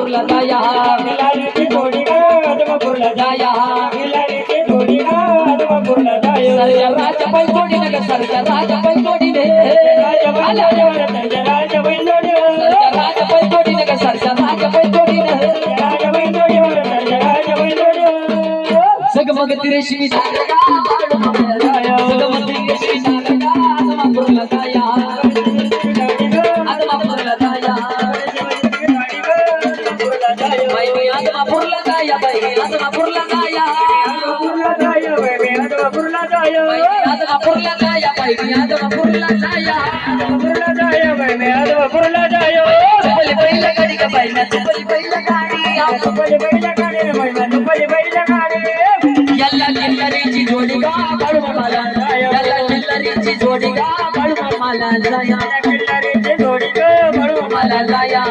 आदमापूरला जाया खिलाडीची जोडी ग आदमापूरला जाया खिलाडीची जोडी ग आदमापूरला जाय सरच्या राजा पै जोडी नग सरच्या राजा पै जोडी ने राजबैलोडीवर त्यांच्या राजबैलोडीवर सरच्या राजा पै जोडी नग सरच्या राजा पै जोडी ने राजबैलोडीवर त्यांच्या राजबैलोडीवर जगमगती रेशमी सारखा जगमगती रेशमी सारखा आदमापूरला जाया आदमापूरला जाया बाई मी आदमापूरला जाया बाई आदमापूरला जाया आदमापूरला जाय बाई मी आदमापूरला जाया बाई मी आदमापूरला जाया आदमापूरला जाय चपली पहिला गाडी का बाई ना चपली पहिला गाडी पहिल्या गाडी यल्ला किल्लारीची जोडी गा बाळू मला यल्ला किल्लारीची जोडी गा बाळू मला जाया किल्लारीची जोडी ग मला जाया